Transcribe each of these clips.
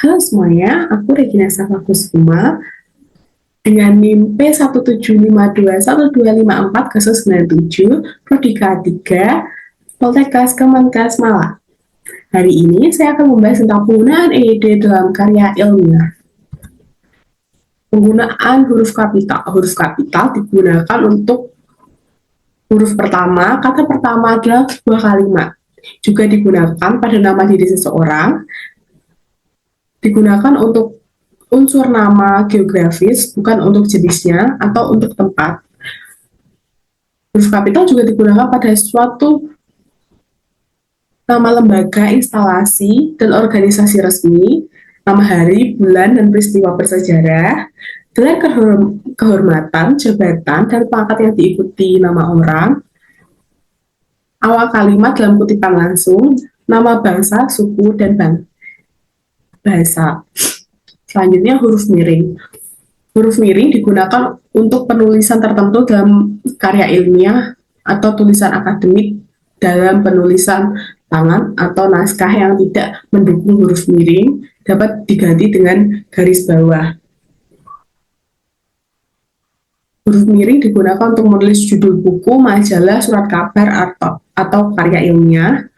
Halo semuanya, aku Regina Safakusuma dengan NIM P175212554 kasus 97 Prodi K3 Poltekkes Kemenkes Malang. Hari ini saya akan membahas tentang penggunaan EYD dalam karya ilmiah. Penggunaan huruf kapital. Huruf kapital digunakan untuk huruf pertama, kata pertama adalah sebuah kalimat. Juga digunakan pada nama diri seseorang, digunakan untuk unsur nama geografis, bukan untuk jenisnya atau untuk tempat. Huruf kapital juga digunakan pada suatu nama lembaga, instalasi, dan organisasi resmi, nama hari, bulan, dan peristiwa bersejarah, gelar kehormatan, jabatan, dan pangkat yang diikuti nama orang, awal kalimat dalam kutipan langsung, nama bangsa, suku, dan bahasa. Selanjutnya huruf miring. Huruf miring digunakan untuk penulisan tertentu dalam karya ilmiah atau tulisan akademik dalam penulisan tangan atau naskah yang tidak mendukung huruf miring dapat diganti dengan garis bawah. Huruf miring digunakan untuk menulis judul buku, majalah, surat kabar, atau karya ilmiah,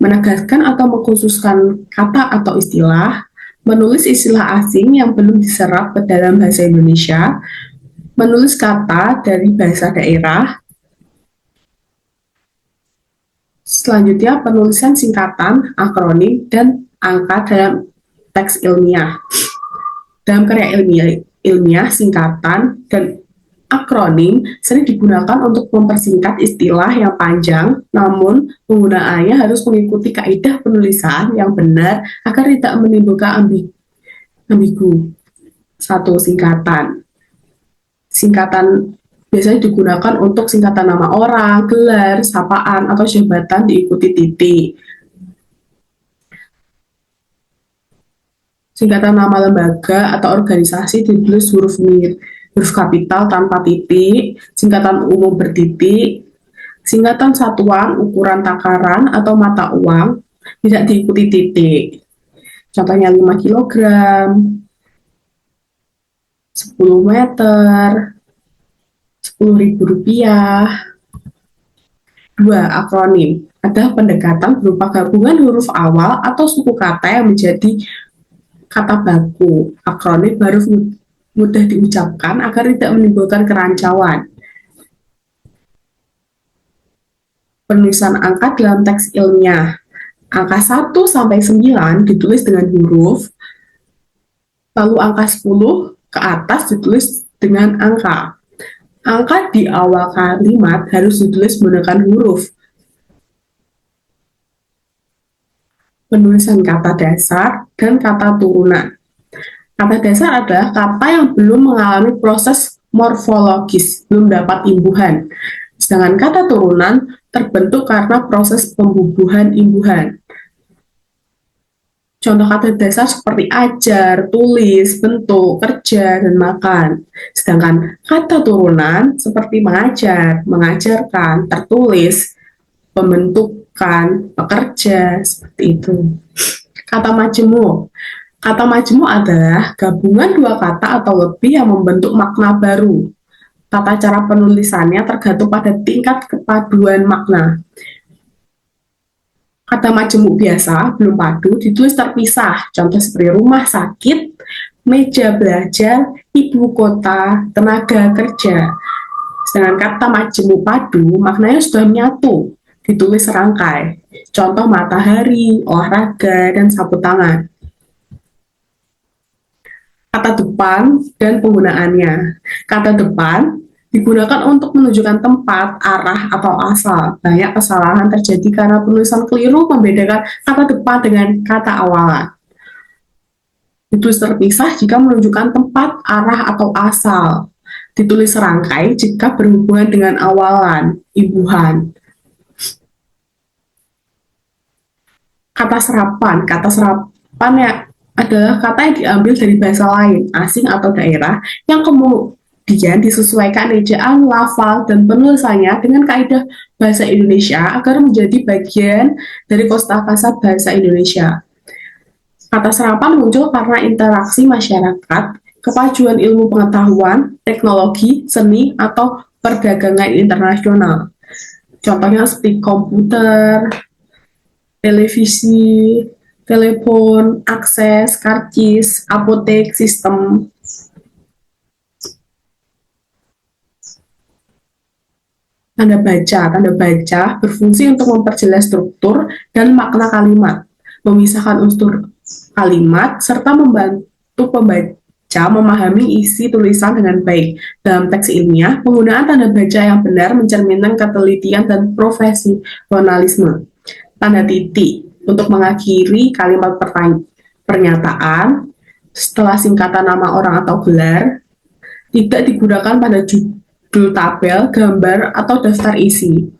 menegaskan atau mengkhususkan kata atau istilah, menulis istilah asing yang belum diserap ke dalam bahasa Indonesia, menulis kata dari bahasa daerah. Selanjutnya, penulisan singkatan, akronim, dan angka dalam teks ilmiah. Dalam karya ilmiah, singkatan dan akronim sering digunakan untuk mempersingkat istilah yang panjang, namun penggunaannya harus mengikuti kaidah penulisan yang benar agar tidak menimbulkan ambigu. Satu, singkatan. Singkatan biasanya digunakan untuk singkatan nama orang, gelar, sapaan, atau jabatan diikuti titik. Singkatan nama lembaga atau organisasi ditulis huruf kapital tanpa titik, singkatan umum bertitik, singkatan satuan ukuran takaran atau mata uang tidak diikuti titik. Contohnya 5 kg, 10 meter, 10.000 rupiah. 2. Akronim adalah pendekatan berupa gabungan huruf awal atau suku kata yang menjadi kata baku. Akronim baru mudah diucapkan agar tidak menimbulkan kerancauan. Penulisan angka dalam teks ilmiah. Angka 1 sampai 9 ditulis dengan huruf, lalu angka 10 ke atas ditulis dengan angka. Angka di awal kalimat harus ditulis menggunakan huruf. Penulisan kata dasar dan kata turunan. Kata dasar adalah kata yang belum mengalami proses morfologis, belum dapat imbuhan. Sedangkan kata turunan terbentuk karena proses pembubuhan imbuhan. Contoh kata dasar seperti ajar, tulis, bentuk, kerja, dan makan. Sedangkan kata turunan seperti mengajar, mengajarkan, tertulis, pembentukan, pekerja, seperti itu. Kata majemuk. Kata majemuk adalah gabungan dua kata atau lebih yang membentuk makna baru. Tata cara penulisannya tergantung pada tingkat kepaduan makna. Kata majemuk biasa, belum padu, ditulis terpisah. Contoh seperti rumah sakit, meja belajar, ibu kota, tenaga kerja. Sedangkan kata majemuk padu, maknanya sudah menyatu, ditulis serangkai. Contoh matahari, olahraga, dan sapu tangan. Kata depan dan penggunaannya. Kata depan digunakan untuk menunjukkan tempat, arah, atau asal. Banyak kesalahan terjadi karena penulisan keliru membedakan kata depan dengan kata awalan. Ditulis terpisah jika menunjukkan tempat, arah, atau asal. Ditulis serangkai jika berhubungan dengan awalan, imbuhan. Kata serapan. Kata serapan ya adalah kata yang diambil dari bahasa lain, asing atau daerah, yang kemudian disesuaikan ejaan, lafal, dan penulisannya dengan kaidah bahasa Indonesia agar menjadi bagian dari kosakata bahasa Indonesia. Kata serapan muncul karena interaksi masyarakat, kemajuan ilmu pengetahuan, teknologi, seni, atau perdagangan internasional. Contohnya seperti komputer, televisi, telepon, akses, karcis, apotek, sistem. Tanda baca berfungsi untuk memperjelas struktur dan makna kalimat, memisahkan unsur kalimat, serta membantu pembaca memahami isi tulisan dengan baik. Dalam teks ilmiah, penggunaan tanda baca yang benar mencerminkan ketelitian dan profesionalisme. Tanda titik untuk mengakhiri kalimat pernyataan setelah singkatan nama orang atau gelar tidak digunakan pada judul tabel, gambar, atau daftar isi.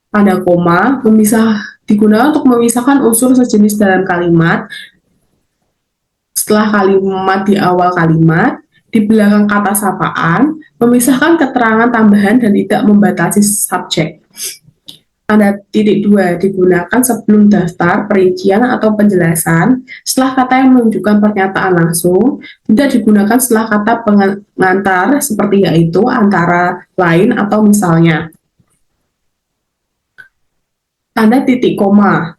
Tanda koma digunakan untuk memisahkan unsur sejenis dalam kalimat. Setelah kalimat di awal kalimat, di belakang kata sapaan, memisahkan keterangan tambahan dan tidak membatasi subjek. Tanda titik 2 digunakan sebelum daftar, perincian, atau penjelasan. Setelah kata yang menunjukkan pernyataan langsung, tidak digunakan setelah kata pengantar seperti yaitu, antara, lain, atau misalnya. Tanda titik koma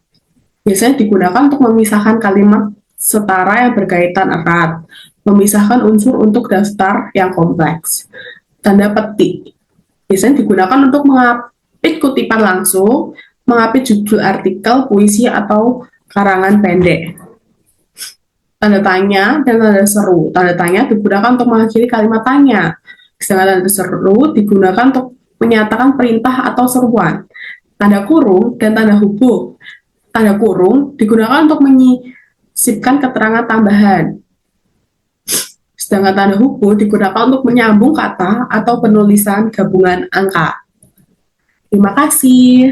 biasanya digunakan untuk memisahkan kalimat setara yang berkaitan erat, memisahkan unsur untuk daftar yang kompleks. Tanda petik biasanya digunakan untuk mengapit kutipan langsung, mengapit judul artikel, puisi, atau karangan pendek. Tanda tanya dan tanda seru. Tanda tanya digunakan untuk mengakhiri kalimat tanya, sedangkan tanda seru digunakan untuk menyatakan perintah atau seruan. Tanda kurung dan tanda hubung. Tanda kurung digunakan untuk menyisipkan keterangan tambahan, sedangkan tanda hubung digunakan untuk menyambung kata atau penulisan gabungan angka. Terima kasih.